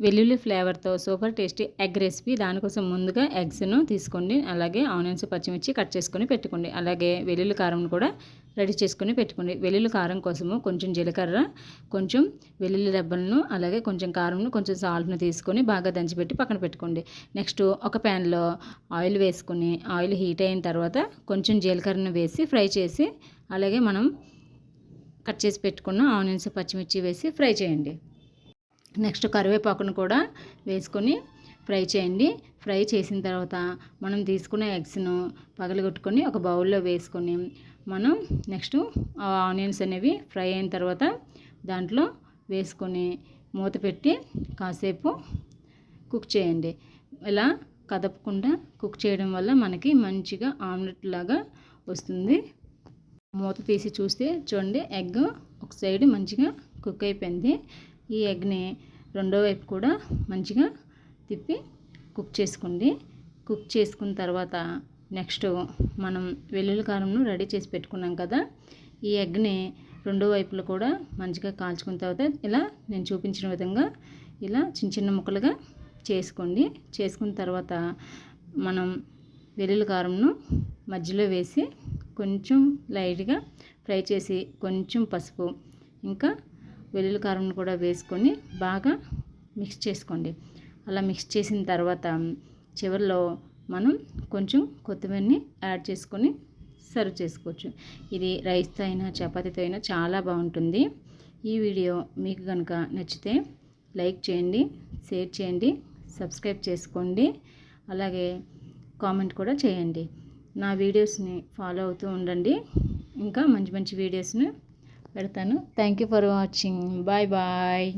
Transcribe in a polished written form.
వెల్లుల్లి ఫ్లేవర్తో super tasty egg recipe. దానికోసం ముందుగా ఎగ్స్ను తీసుకోండి, అలాగే ఆనియన్స్ పచ్చిమిర్చి కట్ చేసుకొని పెట్టుకోండి, అలాగే వెల్లుల్లి కారం కూడా రెడీ చేసుకొని పెట్టుకోండి. వెల్లుల్లి కారం కోసము కొంచెం జీలకర్ర, కొంచెం వెల్లుల్లి రెబ్బలను, అలాగే కొంచెం కారంను, కొంచెం సాల్ట్ను తీసుకొని బాగా దంచిపెట్టి పక్కన పెట్టుకోండి. నెక్స్ట్ ఒక ప్యాన్లో ఆయిల్ వేసుకొని ఆయిల్ హీట్ అయిన తర్వాత కొంచెం జీలకర్రను వేసి ఫ్రై చేసి, అలాగే మనం కట్ చేసి పెట్టుకున్న ఆనియన్స్ పచ్చిమిర్చి వేసి ఫ్రై చేయండి. నెక్స్ట్ కరివేపాకును కూడా వేసుకొని ఫ్రై చేయండి. ఫ్రై చేసిన తర్వాత మనం తీసుకున్న ఎగ్స్ను పగలగొట్టుకొని ఒక బౌల్లో వేసుకొని మనం నెక్స్ట్ ఆనియన్స్ అనేవి ఫ్రై అయిన తర్వాత దాంట్లో వేసుకొని మూత పెట్టి కాసేపు కుక్ చేయండి. ఇలా కదపకుండా కుక్ చేయడం వల్ల మనకి మంచిగా ఆమ్లెట్ లాగా వస్తుంది. మూత తీసి చూస్తే చూడండి, ఎగ్ ఒక సైడ్ మంచిగా కుక్ అయిపోయింది. ఈ ఎగ్ని రెండో వైపు కూడా మంచిగా తిప్పి కుక్ చేసుకోండి. కుక్ చేసుకున్న తర్వాత నెక్స్ట్ మనం వెల్లుల్లి కారంను రెడీ చేసి పెట్టుకున్నాం కదా, ఈ ఎగ్ని రెండో వైపులో కూడా మంచిగా కాల్చుకున్న తర్వాత ఇలా నేను చూపించిన విధంగా ఇలా చిన్న చిన్న ముక్కలుగా చేసుకోండి. చేసుకున్న తర్వాత మనం వెల్లుల్లి కారంను మధ్యలో వేసి కొంచెం లైట్గా ఫ్రై చేసి కొంచెం పసుపు ఇంకా వెల్లుల్లి కారం కూడా వేసుకొని బాగా మిక్స్ చేసుకోండి. అలా మిక్స్ చేసిన తర్వాత చివరిలో మనం కొంచెం కొత్తిమీరని యాడ్ చేసుకొని సర్వ్ చేసుకోవచ్చు. ఇది రైస్తో అయినా చపాతీతో అయినా చాలా బాగుంటుంది. ఈ వీడియో మీకు కనుక నచ్చితే లైక్ చేయండి, షేర్ చేయండి, సబ్స్క్రైబ్ చేసుకోండి, అలాగే కామెంట్ కూడా చేయండి. నా వీడియోస్ని ఫాలో అవుతూ ఉండండి. ఇంకా మంచి మంచి వీడియోస్ని పెడతాను. Thank you for watching. Bye bye.